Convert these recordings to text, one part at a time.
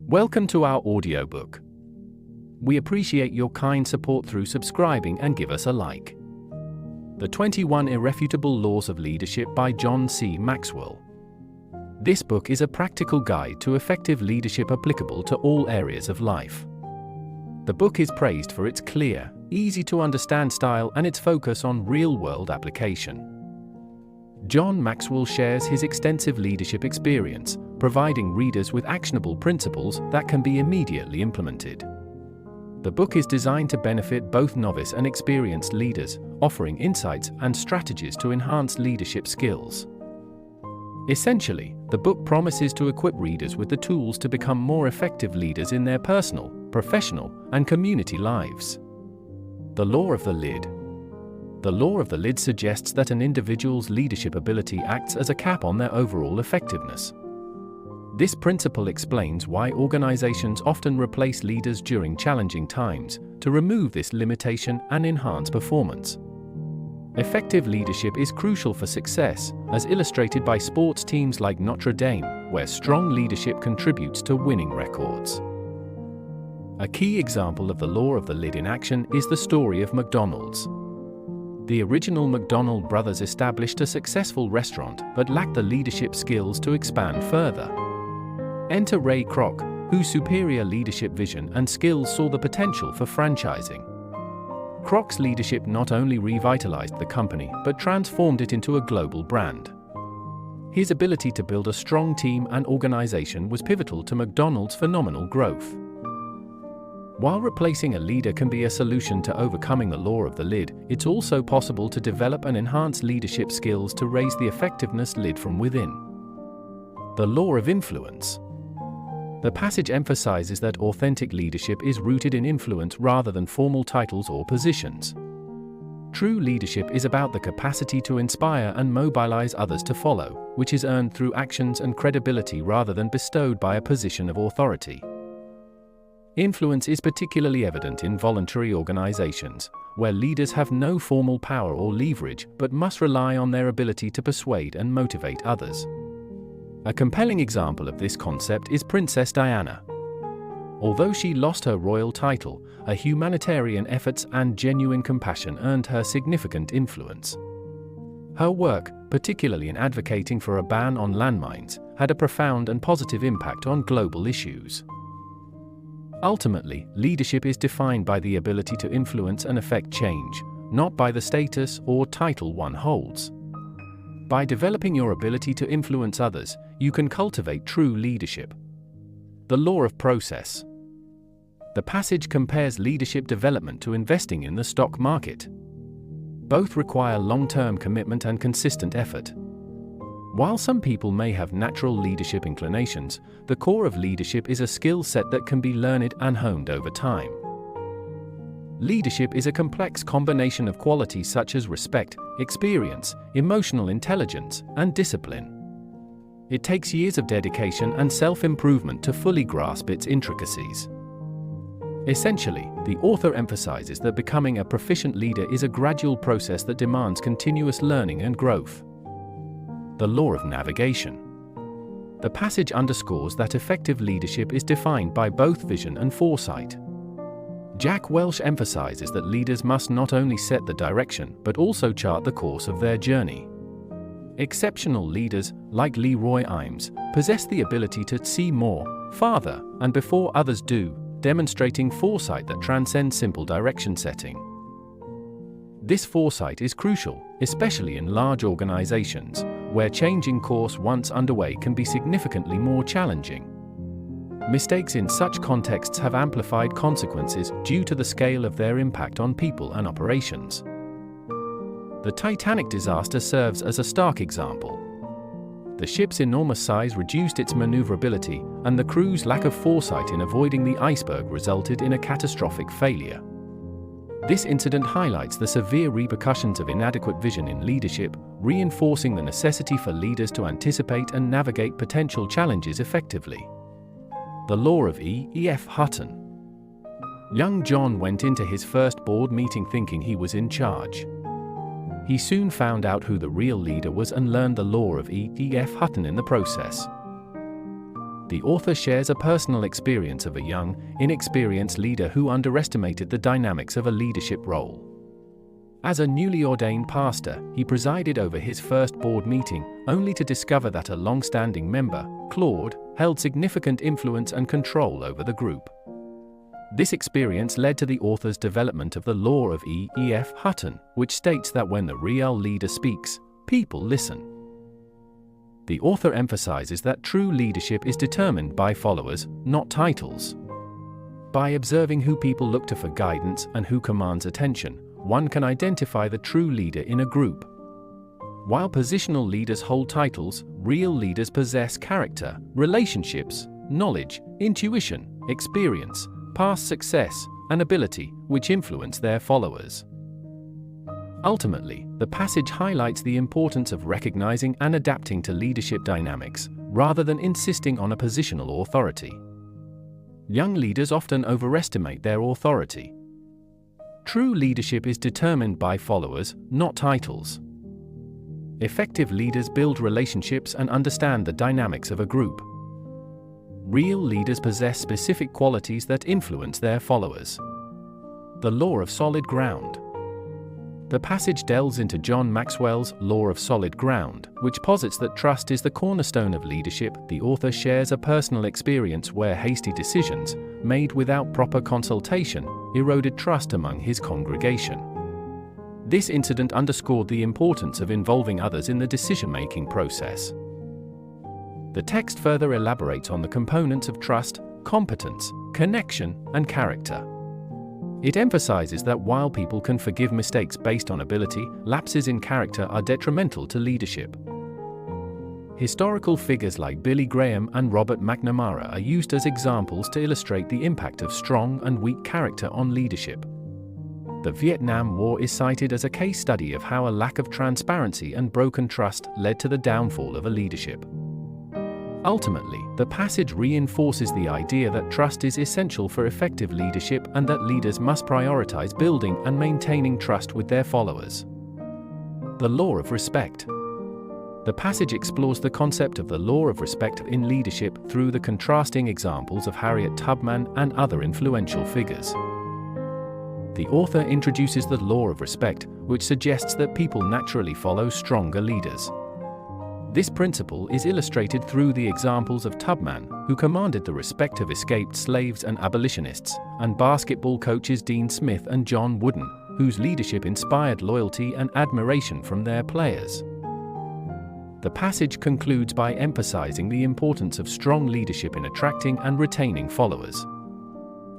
Welcome to our audiobook. We appreciate your kind support through subscribing and give us a like. The 21 Irrefutable Laws of Leadership by John C. Maxwell. This book is a practical guide to effective leadership applicable to all areas of life. The book is praised for its clear, easy-to-understand style and its focus on real-world application. John Maxwell shares his extensive leadership experience, providing readers with actionable principles that can be immediately implemented. The book is designed to benefit both novice and experienced leaders, offering insights and strategies to enhance leadership skills. Essentially, the book promises to equip readers with the tools to become more effective leaders in their personal, professional, and community lives. The Law of the Lid. The Law of the Lid suggests that an individual's leadership ability acts as a cap on their overall effectiveness. This principle explains why organizations often replace leaders during challenging times, to remove this limitation and enhance performance. Effective leadership is crucial for success, as illustrated by sports teams like Notre Dame, where strong leadership contributes to winning records. A key example of the Law of the Lid in action is the story of McDonald's. The original McDonald brothers established a successful restaurant but lacked the leadership skills to expand further. Enter Ray Kroc, whose superior leadership vision and skills saw the potential for franchising. Kroc's leadership not only revitalized the company but transformed it into a global brand. His ability to build a strong team and organization was pivotal to McDonald's phenomenal growth. While replacing a leader can be a solution to overcoming the law of the lid, it's also possible to develop and enhance leadership skills to raise the effectiveness lid from within. The law of influence. The passage emphasizes that authentic leadership is rooted in influence rather than formal titles or positions. True leadership is about the capacity to inspire and mobilize others to follow, which is earned through actions and credibility rather than bestowed by a position of authority. Influence is particularly evident in voluntary organizations, where leaders have no formal power or leverage but must rely on their ability to persuade and motivate others. A compelling example of this concept is Princess Diana. Although she lost her royal title, her humanitarian efforts and genuine compassion earned her significant influence. Her work, particularly in advocating for a ban on landmines, had a profound and positive impact on global issues. Ultimately, leadership is defined by the ability to influence and affect change, not by the status or title one holds. By developing your ability to influence others, you can cultivate true leadership. The law of process. The passage compares leadership development to investing in the stock market. Both require long-term commitment and consistent effort. While some people may have natural leadership inclinations, the core of leadership is a skill set that can be learned and honed over time. Leadership is a complex combination of qualities such as respect, experience, emotional intelligence, and discipline. It takes years of dedication and self-improvement to fully grasp its intricacies. Essentially, the author emphasizes that becoming a proficient leader is a gradual process that demands continuous learning and growth. The law of navigation. The passage underscores that effective leadership is defined by both vision and foresight. Jack Welch emphasizes that leaders must not only set the direction but also chart the course of their journey. Exceptional leaders, like Leroy Imes, possess the ability to see more, farther, and before others do, demonstrating foresight that transcends simple direction setting. This foresight is crucial, especially in large organizations, where changing course once underway can be significantly more challenging. Mistakes in such contexts have amplified consequences due to the scale of their impact on people and operations. The Titanic disaster serves as a stark example. The ship's enormous size reduced its maneuverability, and the crew's lack of foresight in avoiding the iceberg resulted in a catastrophic failure. This incident highlights the severe repercussions of inadequate vision in leadership, reinforcing the necessity for leaders to anticipate and navigate potential challenges effectively. The law of E.F. Hutton. Young John went into his first board meeting thinking he was in charge. He soon found out who the real leader was and learned the law of E.F. Hutton in the process. The author shares a personal experience of a young, inexperienced leader who underestimated the dynamics of a leadership role. As a newly ordained pastor, he presided over his first board meeting, only to discover that a long-standing member, Claude, held significant influence and control over the group. This experience led to the author's development of the law of E.F. Hutton, which states that when the real leader speaks, people listen. The author emphasizes that true leadership is determined by followers, not titles. By observing who people look to for guidance and who commands attention, one can identify the true leader in a group. While positional leaders hold titles, real leaders possess character, relationships, knowledge, intuition, experience, past success, and ability, which influence their followers. Ultimately, the passage highlights the importance of recognizing and adapting to leadership dynamics, rather than insisting on a positional authority. Young leaders often overestimate their authority. True leadership is determined by followers, not titles. Effective leaders build relationships and understand the dynamics of a group. Real leaders possess specific qualities that influence their followers. The law of solid ground. The passage delves into John Maxwell's law of solid ground, which posits that trust is the cornerstone of leadership. The author shares a personal experience where hasty decisions, made without proper consultation, eroded trust among his congregation. This incident underscored the importance of involving others in the decision-making process. The text further elaborates on the components of trust, competence, connection, and character. It emphasizes that while people can forgive mistakes based on ability, lapses in character are detrimental to leadership. Historical figures like Billy Graham and Robert McNamara are used as examples to illustrate the impact of strong and weak character on leadership. The Vietnam War is cited as a case study of how a lack of transparency and broken trust led to the downfall of a leadership. Ultimately, the passage reinforces the idea that trust is essential for effective leadership and that leaders must prioritize building and maintaining trust with their followers. The law of respect. The passage explores the concept of the law of respect in leadership through the contrasting examples of Harriet Tubman and other influential figures. The author introduces the law of respect, which suggests that people naturally follow stronger leaders. This principle is illustrated through the examples of Tubman, who commanded the respect of escaped slaves and abolitionists, and basketball coaches Dean Smith and John Wooden, whose leadership inspired loyalty and admiration from their players. The passage concludes by emphasizing the importance of strong leadership in attracting and retaining followers.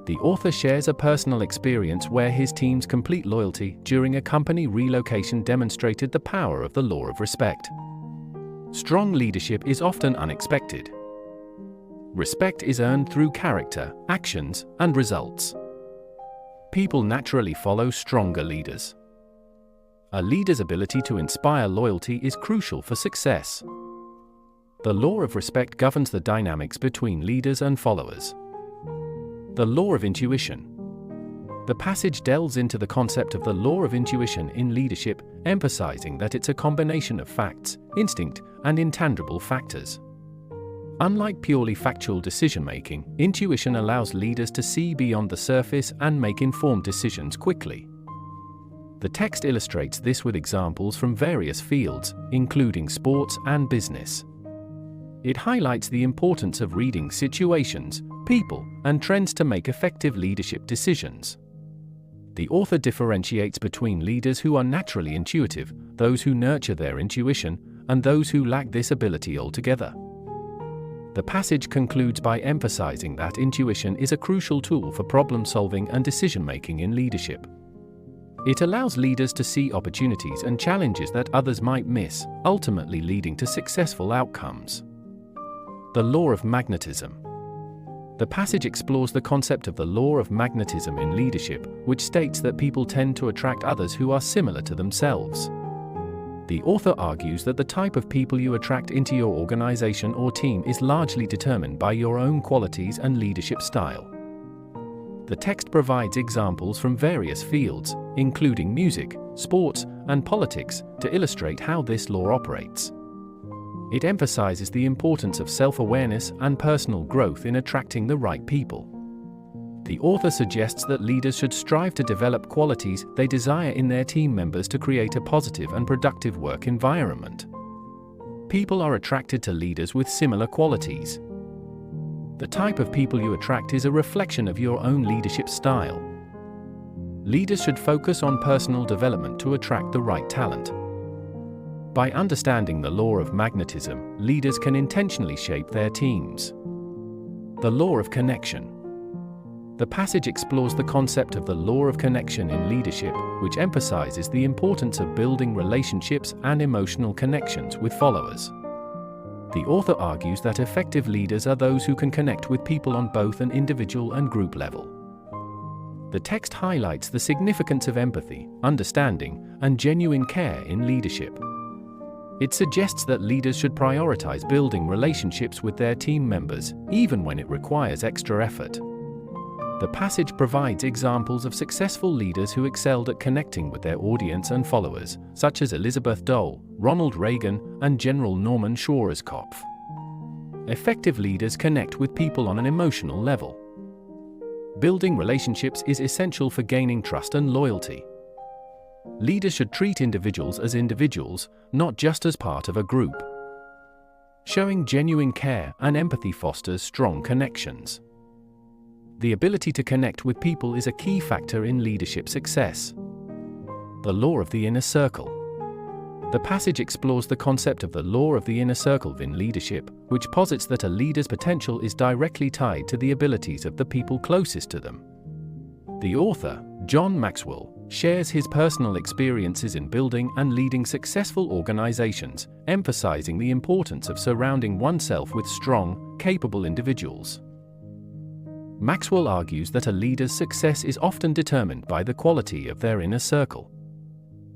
The author shares a personal experience where his team's complete loyalty during a company relocation demonstrated the power of the law of respect. Strong leadership is often unexpected. Respect is earned through character, actions, and results. People naturally follow stronger leaders. A leader's ability to inspire loyalty is crucial for success. The law of respect governs the dynamics between leaders and followers. The law of intuition. The passage delves into the concept of the law of intuition in leadership, emphasizing that it's a combination of facts, instinct, and intangible factors. Unlike purely factual decision-making, intuition allows leaders to see beyond the surface and make informed decisions quickly. The text illustrates this with examples from various fields, including sports and business. It highlights the importance of reading situations, people, and trends to make effective leadership decisions. The author differentiates between leaders who are naturally intuitive, those who nurture their intuition, and those who lack this ability altogether. The passage concludes by emphasizing that intuition is a crucial tool for problem-solving and decision-making in leadership. It allows leaders to see opportunities and challenges that others might miss, ultimately leading to successful outcomes. The law of magnetism. The passage explores the concept of the law of magnetism in leadership, which states that people tend to attract others who are similar to themselves. The author argues that the type of people you attract into your organization or team is largely determined by your own qualities and leadership style. The text provides examples from various fields, including music, sports, and politics, to illustrate how this law operates. It emphasizes the importance of self-awareness and personal growth in attracting the right people. The author suggests that leaders should strive to develop qualities they desire in their team members to create a positive and productive work environment. People are attracted to leaders with similar qualities. The type of people you attract is a reflection of your own leadership style. Leaders should focus on personal development to attract the right talent. By understanding the law of magnetism, leaders can intentionally shape their teams. The law of connection. The passage explores the concept of the law of connection in leadership, which emphasizes the importance of building relationships and emotional connections with followers. The author argues that effective leaders are those who can connect with people on both an individual and group level. The text highlights the significance of empathy, understanding, and genuine care in leadership. It suggests that leaders should prioritize building relationships with their team members, even when it requires extra effort. The passage provides examples of successful leaders who excelled at connecting with their audience and followers, such as Elizabeth Dole, Ronald Reagan, and General Norman Schwarzkopf. Effective leaders connect with people on an emotional level. Building relationships is essential for gaining trust and loyalty. Leaders should treat individuals as individuals, not just as part of a group. Showing genuine care and empathy fosters strong connections. The ability to connect with people is a key factor in leadership success. The law of the inner circle. The passage explores the concept of the law of the inner circle in leadership, which posits that a leader's potential is directly tied to the abilities of the people closest to them. The author, John Maxwell, shares his personal experiences in building and leading successful organizations, emphasizing the importance of surrounding oneself with strong, capable individuals. Maxwell argues that a leader's success is often determined by the quality of their inner circle.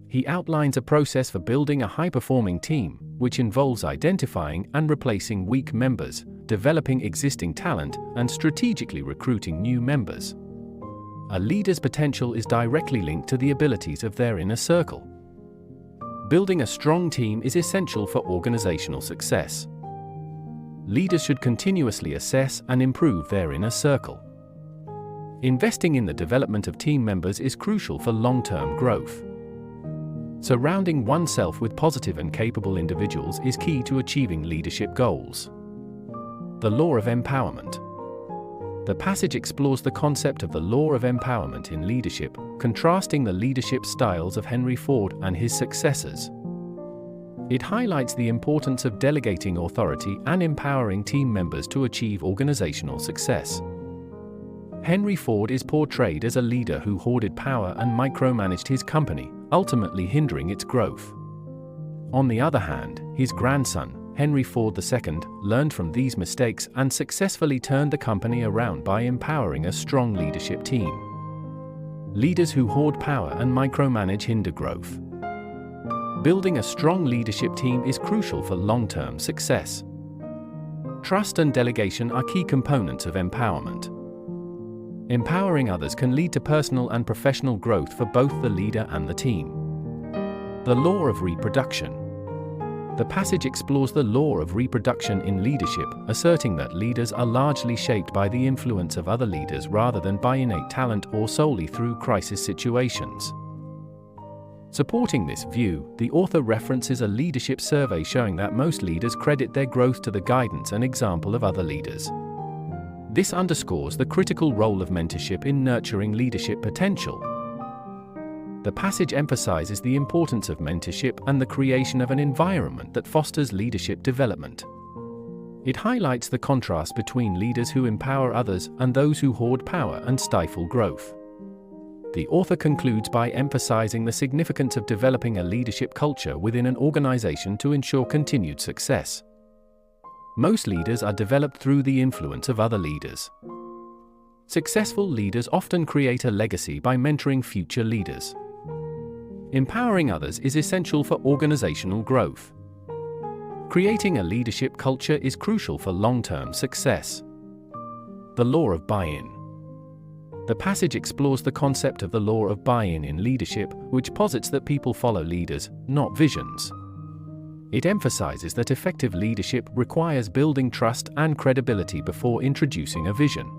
He outlines a process for building a high-performing team, which involves identifying and replacing weak members, developing existing talent, and strategically recruiting new members. A leader's potential is directly linked to the abilities of their inner circle. Building a strong team is essential for organizational success. Leaders should continuously assess and improve their inner circle. Investing in the development of team members is crucial for long-term growth. Surrounding oneself with positive and capable individuals is key to achieving leadership goals. The law of empowerment. The passage explores the concept of the law of empowerment in leadership, contrasting the leadership styles of Henry Ford and his successors. It highlights the importance of delegating authority and empowering team members to achieve organizational success. Henry Ford is portrayed as a leader who hoarded power and micromanaged his company, ultimately hindering its growth. On the other hand, his grandson, Henry Ford II, learned from these mistakes and successfully turned the company around by empowering a strong leadership team. Leaders who hoard power and micromanage hinder growth. Building a strong leadership team is crucial for long-term success. Trust and delegation are key components of empowerment. Empowering others can lead to personal and professional growth for both the leader and the team. The law of reproduction. The passage explores the law of reproduction in leadership, asserting that leaders are largely shaped by the influence of other leaders rather than by innate talent or solely through crisis situations. Supporting this view, the author references a leadership survey showing that most leaders credit their growth to the guidance and example of other leaders. This underscores the critical role of mentorship in nurturing leadership potential. The passage emphasizes the importance of mentorship and the creation of an environment that fosters leadership development. It highlights the contrast between leaders who empower others and those who hoard power and stifle growth. The author concludes by emphasizing the significance of developing a leadership culture within an organization to ensure continued success. Most leaders are developed through the influence of other leaders. Successful leaders often create a legacy by mentoring future leaders. Empowering others is essential for organizational growth. Creating a leadership culture is crucial for long-term success. The law of buy-in. The passage explores the concept of the law of buy-in in leadership, which posits that people follow leaders, not visions. It emphasizes that effective leadership requires building trust and credibility before introducing a vision.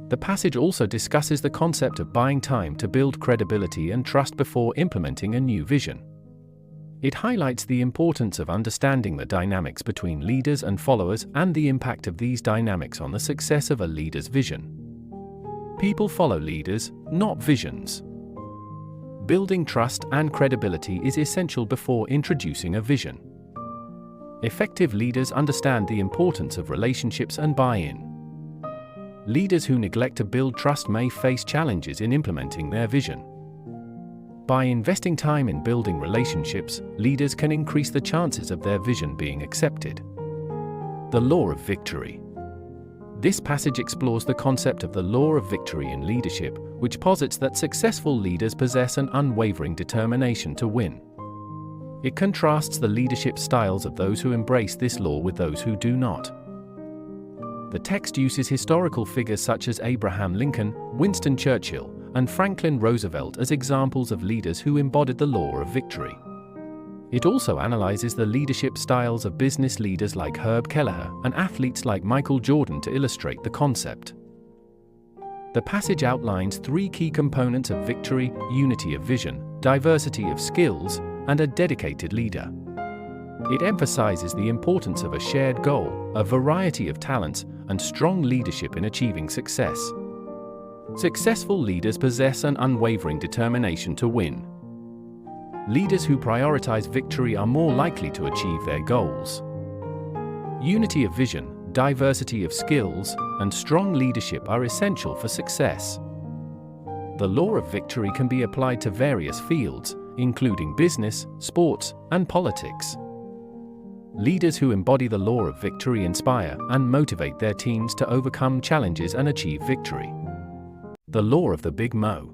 The passage also discusses the concept of buying time to build credibility and trust before implementing a new vision. It highlights the importance of understanding the dynamics between leaders and followers and the impact of these dynamics on the success of a leader's vision. People follow leaders, not visions. Building trust and credibility is essential before introducing a vision. Effective leaders understand the importance of relationships and buy-in. Leaders who neglect to build trust may face challenges in implementing their vision. By investing time in building relationships, leaders can increase the chances of their vision being accepted. The law of victory. This passage explores the concept of the law of victory in leadership, which posits that successful leaders possess an unwavering determination to win. It contrasts the leadership styles of those who embrace this law with those who do not. The text uses historical figures such as Abraham Lincoln, Winston Churchill, and Franklin Roosevelt as examples of leaders who embodied the law of victory. It also analyzes the leadership styles of business leaders like Herb Kelleher and athletes like Michael Jordan to illustrate the concept. The passage outlines 3 key components of victory: unity of vision, diversity of skills, and a dedicated leader. It emphasizes the importance of a shared goal, a variety of talents, and strong leadership in achieving success. Successful leaders possess an unwavering determination to win. Leaders who prioritize victory are more likely to achieve their goals. Unity of vision, diversity of skills, and strong leadership are essential for success. The law of victory can be applied to various fields, including business, sports, and politics. Leaders who embody the law of victory inspire and motivate their teams to overcome challenges and achieve victory. The law of the Big Mo.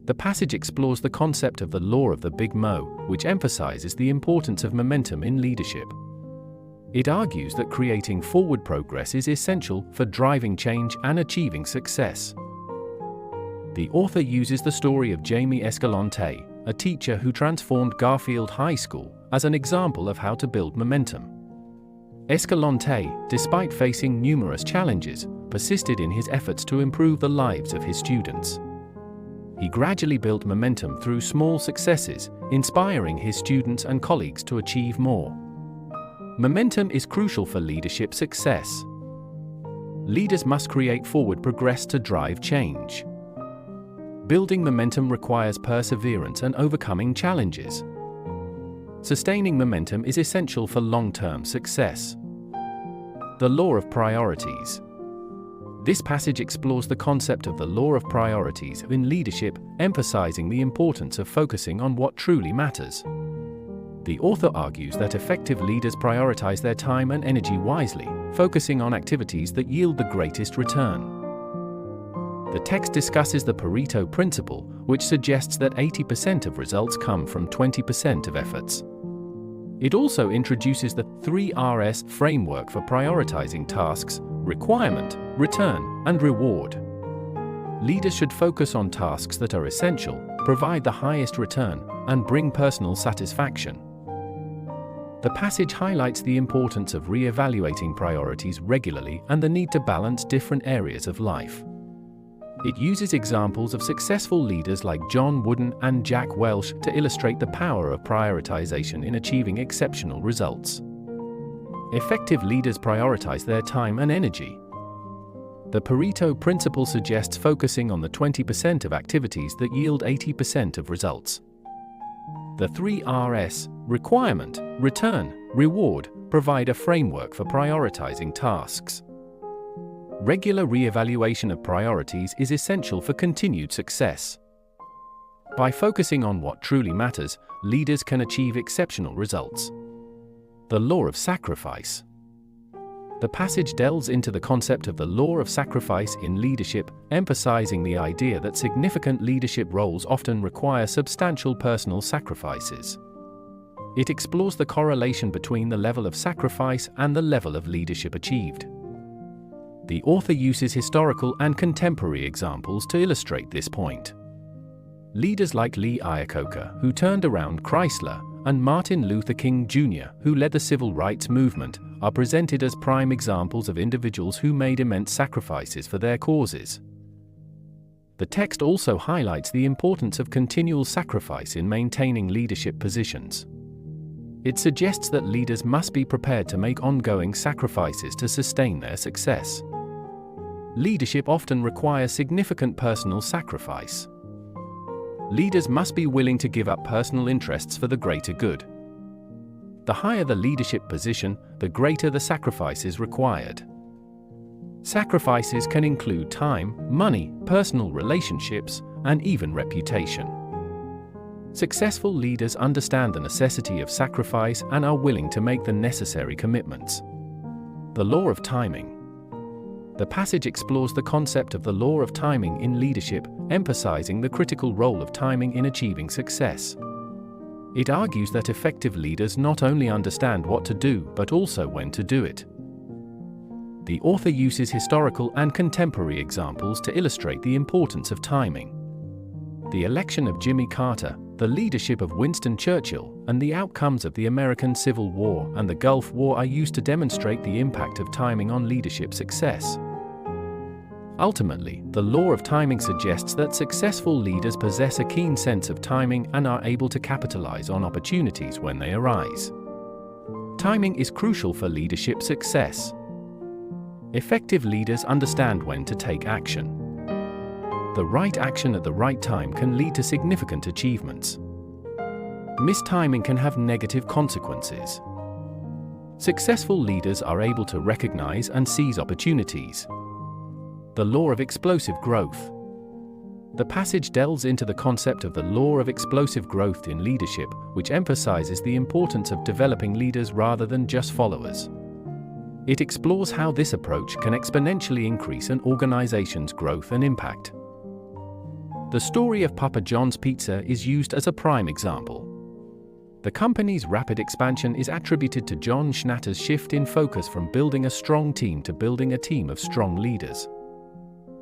The passage explores the concept of the law of the Big Mo, which emphasizes the importance of momentum in leadership. It argues that creating forward progress is essential for driving change and achieving success. The author uses the story of Jamie Escalante, a teacher who transformed Garfield High School, as an example of how to build momentum. Escalante, despite facing numerous challenges, persisted in his efforts to improve the lives of his students. He gradually built momentum through small successes, inspiring his students and colleagues to achieve more. Momentum is crucial for leadership success. Leaders must create forward progress to drive change. Building momentum requires perseverance and overcoming challenges. Sustaining momentum is essential for long-term success. The law of priorities. This passage explores the concept of the law of priorities in leadership, emphasizing the importance of focusing on what truly matters. The author argues that effective leaders prioritize their time and energy wisely, focusing on activities that yield the greatest return. The text discusses the Pareto principle, which suggests that 80% of results come from 20% of efforts. It also introduces the 3Rs framework for prioritizing tasks: requirement, return, and reward. Leaders should focus on tasks that are essential, provide the highest return, and bring personal satisfaction. The passage highlights the importance of re-evaluating priorities regularly and the need to balance different areas of life. It uses examples of successful leaders like John Wooden and Jack Welch to illustrate the power of prioritization in achieving exceptional results. Effective leaders prioritize their time and energy. The Pareto principle suggests focusing on the 20% of activities that yield 80% of results. The 3Rs, requirement, return, reward, provide a framework for prioritizing tasks. Regular re-evaluation of priorities is essential for continued success. By focusing on what truly matters, leaders can achieve exceptional results. The law of sacrifice. The passage delves into the concept of the law of sacrifice in leadership, emphasizing the idea that significant leadership roles often require substantial personal sacrifices. It explores the correlation between the level of sacrifice and the level of leadership achieved. The author uses historical and contemporary examples to illustrate this point. Leaders like Lee Iacocca, who turned around Chrysler, and Martin Luther King Jr., who led the civil rights movement, are presented as prime examples of individuals who made immense sacrifices for their causes. The text also highlights the importance of continual sacrifice in maintaining leadership positions. It suggests that leaders must be prepared to make ongoing sacrifices to sustain their success. Leadership often requires significant personal sacrifice. Leaders must be willing to give up personal interests for the greater good. The higher the leadership position, the greater the sacrifices required. Sacrifices can include time, money, personal relationships, and even reputation. Successful leaders understand the necessity of sacrifice and are willing to make the necessary commitments. The law of timing. The passage explores the concept of the law of timing in leadership, emphasizing the critical role of timing in achieving success. It argues that effective leaders not only understand what to do but also when to do it. The author uses historical and contemporary examples to illustrate the importance of timing. The election of Jimmy Carter, the leadership of Winston Churchill, and the outcomes of the American Civil War and the Gulf War are used to demonstrate the impact of timing on leadership success. Ultimately, the law of timing suggests that successful leaders possess a keen sense of timing and are able to capitalize on opportunities when they arise. Timing is crucial for leadership success. Effective leaders understand when to take action. The right action at the right time can lead to significant achievements. Mistiming can have negative consequences. Successful leaders are able to recognize and seize opportunities. The law of explosive growth. The passage delves into the concept of the law of explosive growth in leadership, which emphasizes the importance of developing leaders rather than just followers. It explores how this approach can exponentially increase an organization's growth and impact. The story of Papa John's Pizza is used as a prime example. The company's rapid expansion is attributed to John Schnatter's shift in focus from building a strong team to building a team of strong leaders.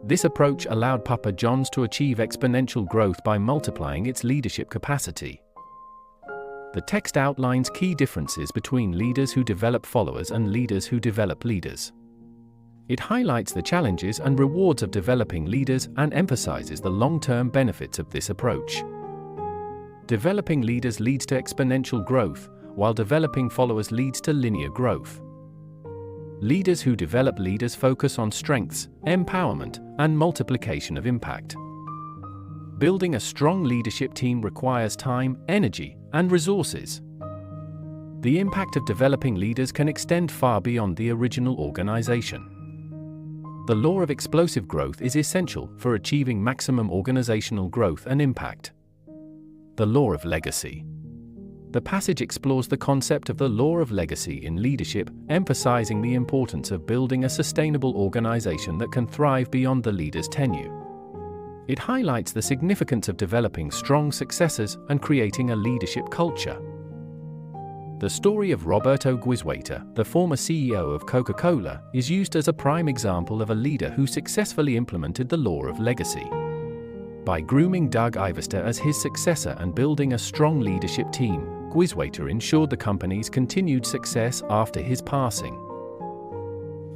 This approach allowed Papa John's to achieve exponential growth by multiplying its leadership capacity. The text outlines key differences between leaders who develop followers and leaders who develop leaders. It highlights the challenges and rewards of developing leaders and emphasizes the long-term benefits of this approach. Developing leaders leads to exponential growth, while developing followers leads to linear growth. Leaders who develop leaders focus on strengths, empowerment, and multiplication of impact. Building a strong leadership team requires time, energy, and resources. The impact of developing leaders can extend far beyond the original organization. The law of explosive growth is essential for achieving maximum organizational growth and impact. The law of legacy. The passage explores the concept of the law of legacy in leadership, emphasizing the importance of building a sustainable organization that can thrive beyond the leader's tenure. It highlights the significance of developing strong successors and creating a leadership culture. The story of Roberto Goizueta, the former CEO of Coca-Cola, is used as a prime example of a leader who successfully implemented the law of legacy. By grooming Doug Ivester as his successor and building a strong leadership team, Goizueta ensured the company's continued success after his passing.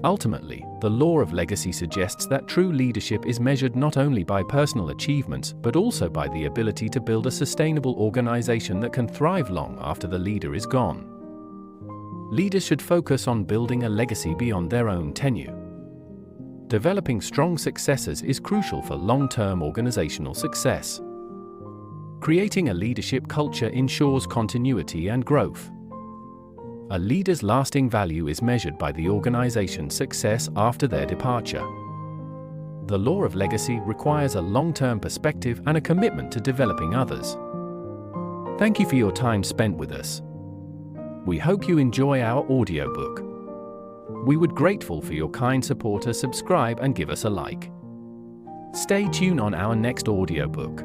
Ultimately, the law of legacy suggests that true leadership is measured not only by personal achievements but also by the ability to build a sustainable organization that can thrive long after the leader is gone. Leaders should focus on building a legacy beyond their own tenure. Developing strong successors is crucial for long-term organizational success. Creating a leadership culture ensures continuity and growth. A leader's lasting value is measured by the organization's success after their departure. The law of legacy requires a long-term perspective and a commitment to developing others. Thank you for your time spent with us. We hope you enjoy our audiobook. We would be grateful for your kind support. Subscribe and give us a like. Stay tuned on our next audiobook.